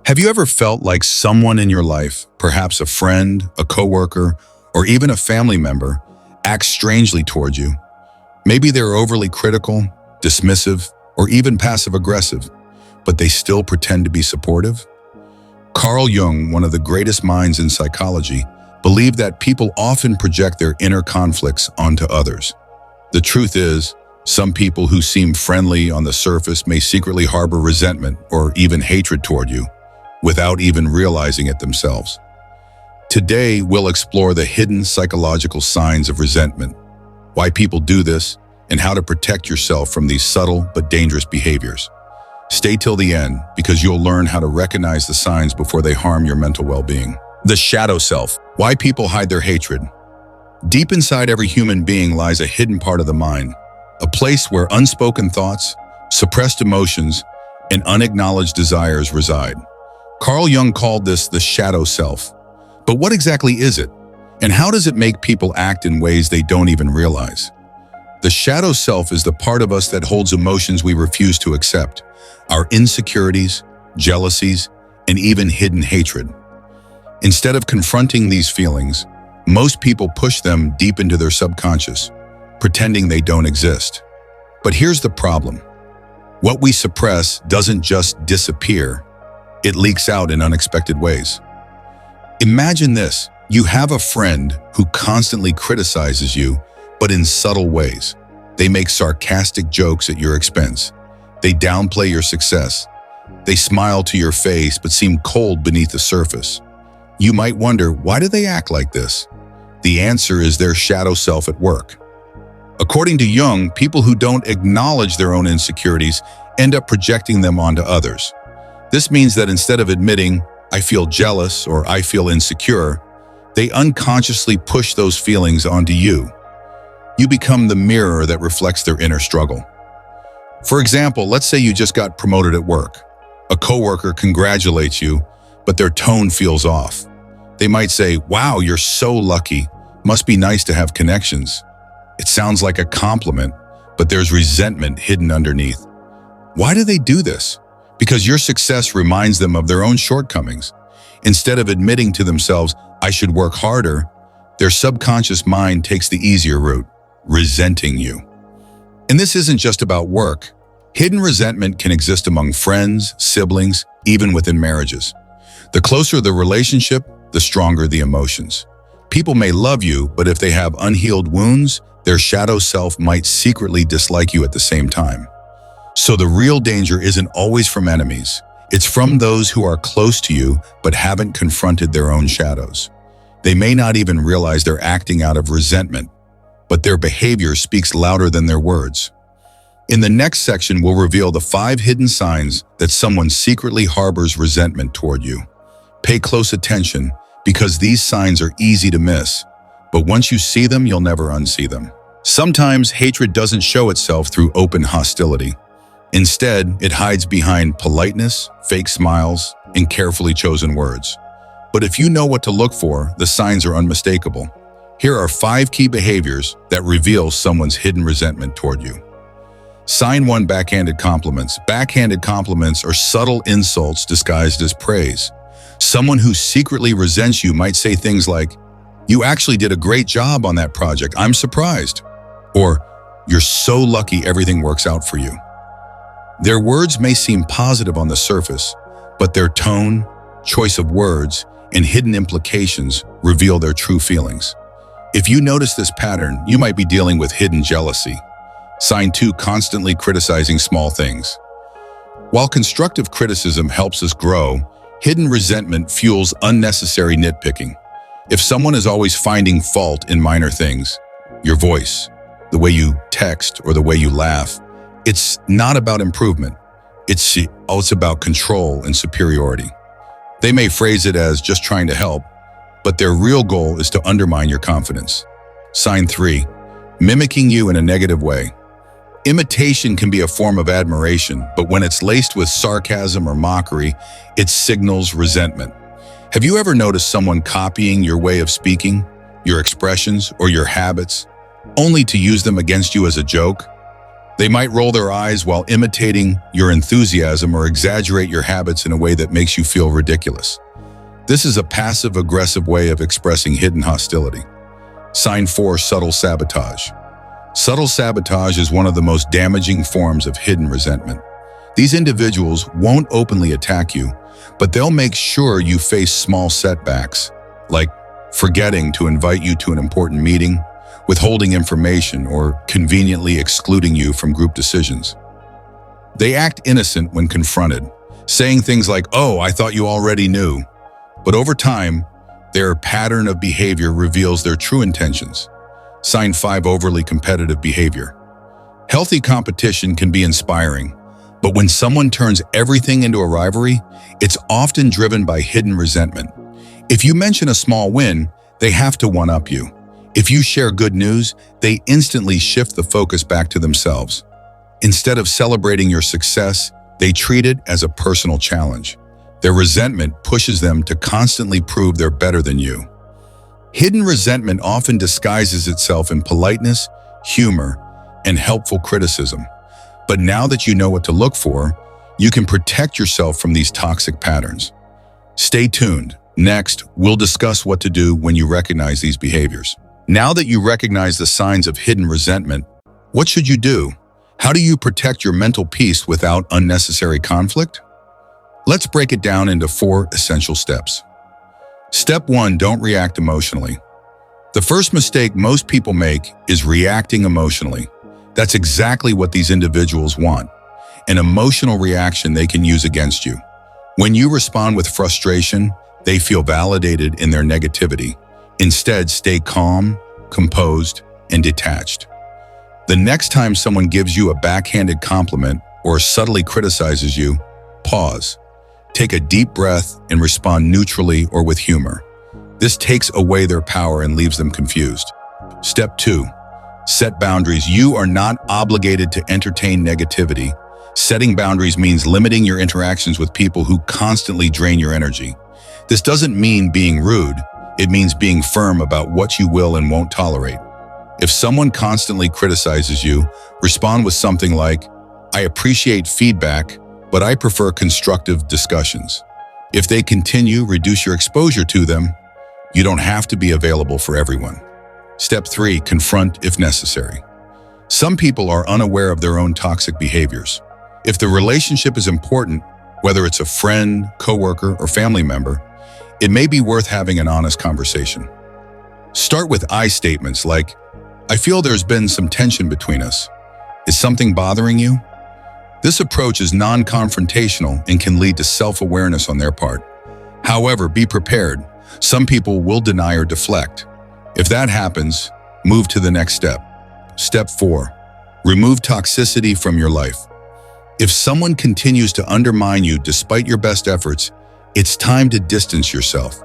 Have you ever felt like someone in your life, perhaps a friend, a coworker, or even a family member, acts strangely toward you? Maybe they're overly critical, dismissive, or even passive-aggressive, but they still pretend to be supportive? Carl Jung, one of the greatest minds in psychology, believed that people often project their inner conflicts onto others. The truth is, some people who seem friendly on the surface may secretly harbor resentment or even hatred toward you, without even realizing it themselves. Today, we'll explore the hidden psychological signs of resentment, why people do this, and how to protect yourself from these subtle but dangerous behaviors. Stay till the end, because you'll learn how to recognize the signs before they harm your mental well-being. The shadow self. Why people hide their hatred. Deep inside every human being lies a hidden part of the mind, a place where unspoken thoughts, suppressed emotions, and unacknowledged desires reside. Carl Jung called this the shadow self. But what exactly is it? And how does it make people act in ways they don't even realize? The shadow self is the part of us that holds emotions we refuse to accept, our insecurities, jealousies, and even hidden hatred. Instead of confronting these feelings, most people push them deep into their subconscious, pretending they don't exist. But here's the problem. What we suppress doesn't just disappear, it leaks out in unexpected ways. Imagine this. You have a friend who constantly criticizes you, but in subtle ways. They make sarcastic jokes at your expense. They downplay your success. They smile to your face, but seem cold beneath the surface. You might wonder, why do they act like this? The answer is their shadow self at work. According to Jung, people who don't acknowledge their own insecurities end up projecting them onto others. This means that instead of admitting, I feel jealous or I feel insecure, they unconsciously push those feelings onto you. You become the mirror that reflects their inner struggle. For example, let's say you just got promoted at work. A coworker congratulates you, but their tone feels off. They might say, "Wow, you're so lucky. Must be nice to have connections." It sounds like a compliment, but there's resentment hidden underneath. Why do they do this? Because your success reminds them of their own shortcomings. Instead of admitting to themselves, I should work harder, their subconscious mind takes the easier route, resenting you. And this isn't just about work. Hidden resentment can exist among friends, siblings, even within marriages. The closer the relationship, the stronger the emotions. People may love you, but if they have unhealed wounds, their shadow self might secretly dislike you at the same time. So the real danger isn't always from enemies. It's from those who are close to you but haven't confronted their own shadows. They may not even realize they're acting out of resentment, but their behavior speaks louder than their words. In the next section, we'll reveal the 5 hidden signs that someone secretly harbors resentment toward you. Pay close attention, because these signs are easy to miss, but once you see them, you'll never unsee them. Sometimes hatred doesn't show itself through open hostility. Instead, it hides behind politeness, fake smiles, and carefully chosen words. But if you know what to look for, the signs are unmistakable. Here are 5 key behaviors that reveal someone's hidden resentment toward you. Sign 1: backhanded compliments. Backhanded compliments are subtle insults disguised as praise. Someone who secretly resents you might say things like, "You actually did a great job on that project, I'm surprised." Or, "You're so lucky everything works out for you." Their words may seem positive on the surface, but their tone, choice of words, and hidden implications reveal their true feelings. If you notice this pattern, you might be dealing with hidden jealousy. Sign 2: constantly criticizing small things. While constructive criticism helps us grow, hidden resentment fuels unnecessary nitpicking. If someone is always finding fault in minor things, your voice, the way you text, or the way you laugh, it's not about improvement. It's about control and superiority. They may phrase it as just trying to help, but their real goal is to undermine your confidence. Sign 3: mimicking you in a negative way. Imitation can be a form of admiration, but when it's laced with sarcasm or mockery, it signals resentment. Have you ever noticed someone copying your way of speaking, your expressions, or your habits, only to use them against you as a joke? They might roll their eyes while imitating your enthusiasm or exaggerate your habits in a way that makes you feel ridiculous. This is a passive-aggressive way of expressing hidden hostility. Sign 4, subtle sabotage. Subtle sabotage is one of the most damaging forms of hidden resentment. These individuals won't openly attack you, but they'll make sure you face small setbacks, like forgetting to invite you to an important meeting, withholding information, or conveniently excluding you from group decisions. They act innocent when confronted, saying things like, "Oh, I thought you already knew." But over time, their pattern of behavior reveals their true intentions. Sign 5, overly competitive behavior. Healthy competition can be inspiring, but when someone turns everything into a rivalry, it's often driven by hidden resentment. If you mention a small win, they have to one-up you. If you share good news, they instantly shift the focus back to themselves. Instead of celebrating your success, they treat it as a personal challenge. Their resentment pushes them to constantly prove they're better than you. Hidden resentment often disguises itself in politeness, humor, and helpful criticism. But now that you know what to look for, you can protect yourself from these toxic patterns. Stay tuned. Next, we'll discuss what to do when you recognize these behaviors. Now that you recognize the signs of hidden resentment, what should you do? How do you protect your mental peace without unnecessary conflict? Let's break it down into 4 essential steps. Step 1, don't react emotionally. The first mistake most people make is reacting emotionally. That's exactly what these individuals want, an emotional reaction they can use against you. When you respond with frustration, they feel validated in their negativity. Instead, stay calm, composed, and detached. The next time someone gives you a backhanded compliment or subtly criticizes you, pause. Take a deep breath and respond neutrally or with humor. This takes away their power and leaves them confused. Step 2, set boundaries. You are not obligated to entertain negativity. Setting boundaries means limiting your interactions with people who constantly drain your energy. This doesn't mean being rude. It means being firm about what you will and won't tolerate. If someone constantly criticizes you, respond with something like, "I appreciate feedback, but I prefer constructive discussions." If they continue, reduce your exposure to them. You don't have to be available for everyone. Step 3, confront if necessary. Some people are unaware of their own toxic behaviors. If the relationship is important, whether it's a friend, coworker, or family member, it may be worth having an honest conversation. Start with I statements like, "I feel there's been some tension between us. Is something bothering you?" This approach is non-confrontational and can lead to self-awareness on their part. However, be prepared. Some people will deny or deflect. If that happens, move to the next step. Step 4, remove toxicity from your life. If someone continues to undermine you despite your best efforts, it's time to distance yourself.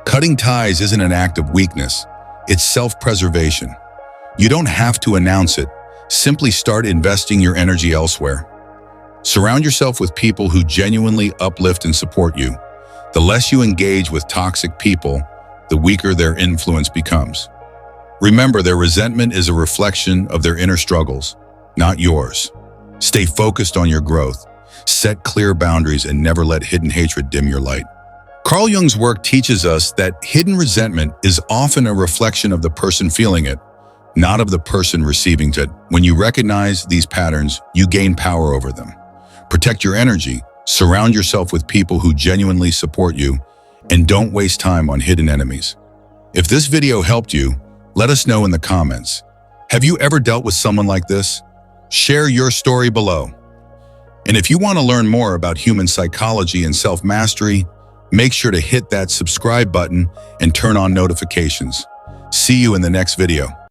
Cutting ties isn't an act of weakness, it's self-preservation. You don't have to announce it, simply start investing your energy elsewhere. Surround yourself with people who genuinely uplift and support you. The less you engage with toxic people, the weaker their influence becomes. Remember, their resentment is a reflection of their inner struggles, not yours. Stay focused on your growth. Set clear boundaries and never let hidden hatred dim your light. Carl Jung's work teaches us that hidden resentment is often a reflection of the person feeling it, not of the person receiving it. When you recognize these patterns, you gain power over them. Protect your energy, surround yourself with people who genuinely support you, and don't waste time on hidden enemies. If this video helped you, let us know in the comments. Have you ever dealt with someone like this? Share your story below. And if you want to learn more about human psychology and self-mastery, make sure to hit that subscribe button and turn on notifications. See you in the next video.